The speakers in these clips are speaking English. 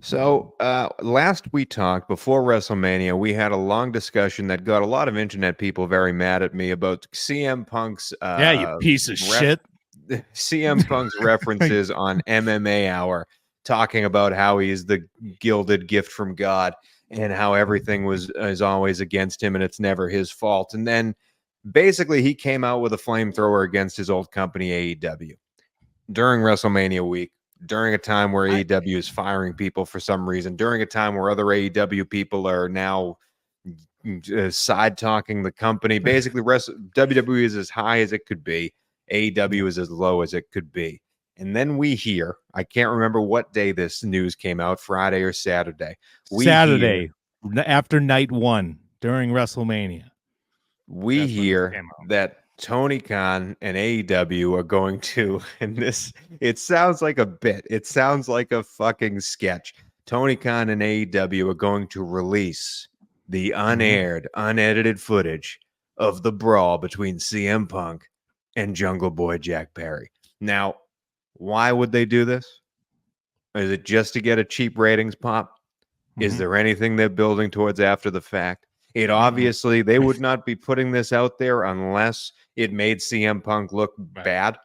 So, last we talked before WrestleMania, we had a long discussion that got a lot of internet people very mad at me about CM Punk's Yeah, you piece of ref shit. CM Punk's references on MMA Hour, talking about how he's the gilded gift from God and how everything was is always against him and it's never his fault. And then basically he came out with a flamethrower against his old company AEW during WrestleMania week, during a time where AEW is firing people for some reason, during a time where other AEW people are now side talking the company. Basically, WWE is as high as it could be, AEW is as low as it could be. And then we hear, I can't remember what day this news came out, Friday or Saturday. Saturday after night one during WrestleMania. We hear that Tony Khan and AEW are going to, and this, it sounds like a bit. It sounds like a fucking sketch. Tony Khan and AEW are going to release the unaired, unedited footage of the brawl between CM Punk and Jungle Boy Jack Perry. Now, why would they do this? Is it just to get a cheap ratings pop? Is there anything they're building towards after the fact? It obviously, they would not be putting this out there unless it made CM Punk look bad.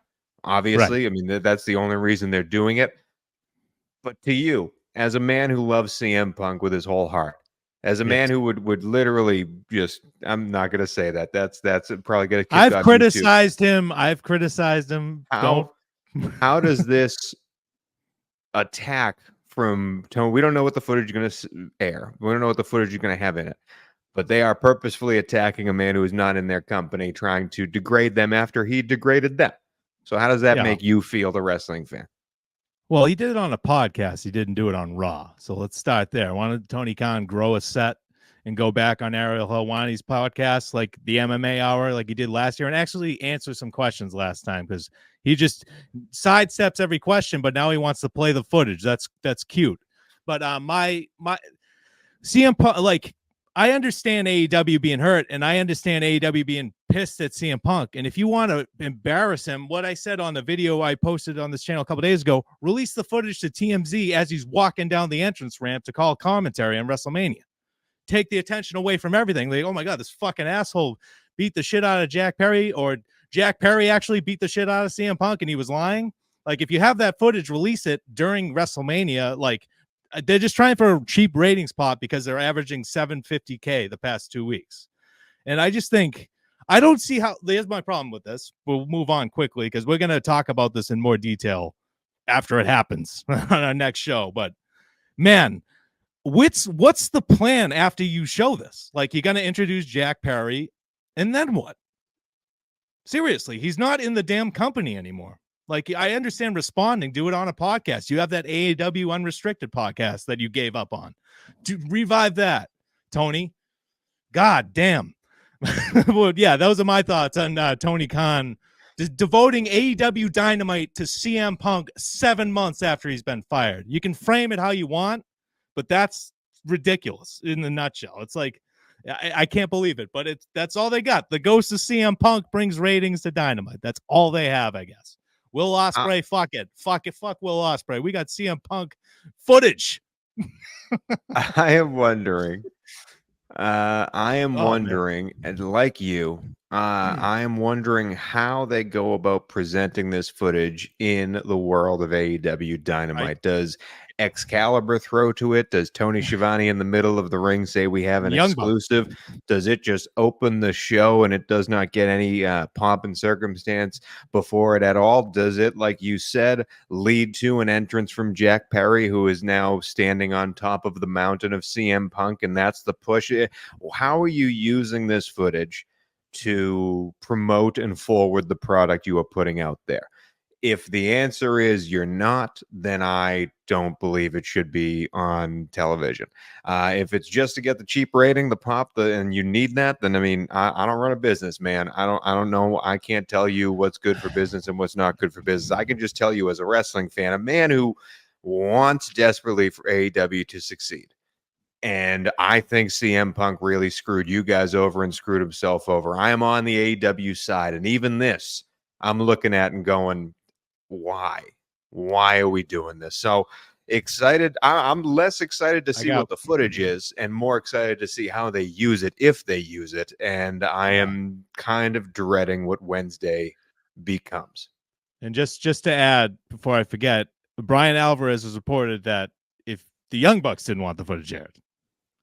Obviously, I mean, that's the only reason they're doing it. But to you, as a man who loves CM Punk with his whole heart, as a man who would literally just, I'm not going to say that. That's probably going to kick I've criticized him. I've criticized him. How does this attack from Tony? We don't know what the footage is going to air. We don't know what the footage is going to have in it. But they are purposefully attacking a man who is not in their company, trying to degrade them after he degraded them. So how does that make you feel, the wrestling fan? Well, he did it on a podcast. He didn't do it on Raw. So let's start there. Wanted Tony Khan grow a set and go back on Ariel Helwani's podcast, like the MMA Hour, like he did last year, and actually answer some questions last time, because he just sidesteps every question, but now he wants to play the footage. That's cute. But my CM Punk, like, I understand AEW being hurt, and I understand AEW being pissed at CM Punk. And if you want to embarrass him, what I said on the video I posted on this channel a couple days ago, release the footage to TMZ as he's walking down the entrance ramp to call commentary on WrestleMania. Take the attention away from everything. Like, oh my God, this fucking asshole beat the shit out of Jack Perry, or Jack Perry actually beat the shit out of CM Punk and he was lying. Like, if you have that footage, release it during WrestleMania. Like, they're just trying for a cheap ratings pop because they're averaging 750K the past 2 weeks. And I just think, I don't see how, there's my problem with this. We'll move on quickly because we're going to talk about this in more detail after it happens on our next show. But man, what's the plan after you show this? Like, you're going to introduce Jack Perry and then what? Seriously, he's not in the damn company anymore. Like, I understand responding, do it on a podcast. You have that AEW Unrestricted podcast that you gave up on. To revive that, Tony. God damn. Well, yeah, those are my thoughts on Tony Khan devoting AEW Dynamite to CM Punk 7 months after he's been fired. You can frame it how you want, but that's ridiculous in the nutshell. It's like, I can't believe it, but that's all they got. The ghost of CM Punk brings ratings to Dynamite. That's all they have, I guess. Will Ospreay, fuck Will Ospreay. We got CM Punk footage. I am wondering, and like you, I am wondering how they go about presenting this footage in the world of AEW Dynamite. Does Excalibur throw to it? Does Tony Schiavone in the middle of the ring say we have an exclusive? Does it just open the show and it does not get any pomp and circumstance before it at all? Does it, like you said, lead to an entrance from Jack Perry, who is now standing on top of the mountain of CM Punk, and that's the push? How are you using this footage to promote and forward the product you are putting out there? If the answer is you're not, then I don't believe it should be on television. If it's just to get the cheap rating, the pop, and you need that, then I mean, I don't run a business, man. I don't know. I can't tell you what's good for business and what's not good for business. I can just tell you, as a wrestling fan, a man who wants desperately for AEW to succeed. And I think CM Punk really screwed you guys over and screwed himself over. I am on the AEW side, and even this, I'm looking at and going, why are we doing this? So excited. I'm less excited to see what the footage is and more excited to see how they use it, if they use it. And I am kind of dreading what Wednesday becomes. And just to add, before I forget, Brian Alvarez has reported that if the Young Bucks didn't want the footage aired,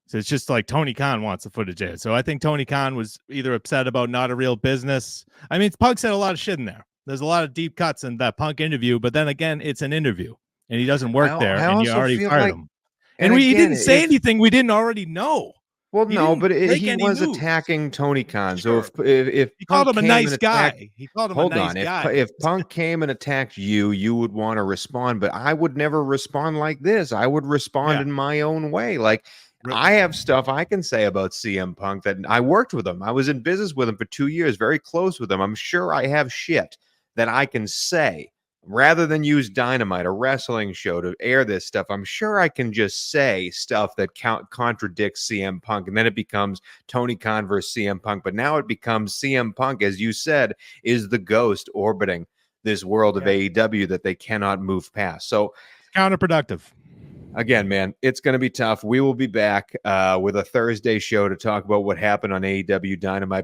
so it's just like Tony Khan wants the footage aired. So I think Tony Khan was either upset about not a real business. I mean, Punk said a lot of shit in there. There's a lot of deep cuts in that Punk interview, but then again, it's an interview, and he doesn't work there, and you already fired him. And he didn't say anything we didn't already know. Well, no, but he was attacking Tony Khan. Sure. So if he called him a nice guy, he called him a nice guy. If Punk came and attacked you, you would want to respond, but I would never respond like this. I would respond in my own way. Like, I have stuff I can say about CM Punk that I worked with him. I was in business with him for 2 years, very close with him. I'm sure I have shit that I can say. Rather than use Dynamite, a wrestling show, to air this stuff, I'm sure I can just say stuff that contradicts CM Punk, and then it becomes Tony Khan versus CM Punk. But now it becomes CM Punk, as you said, is the ghost orbiting this world of AEW that they cannot move past. So it's counterproductive. Again, man, it's going to be tough. We will be back with a Thursday show to talk about what happened on AEW Dynamite.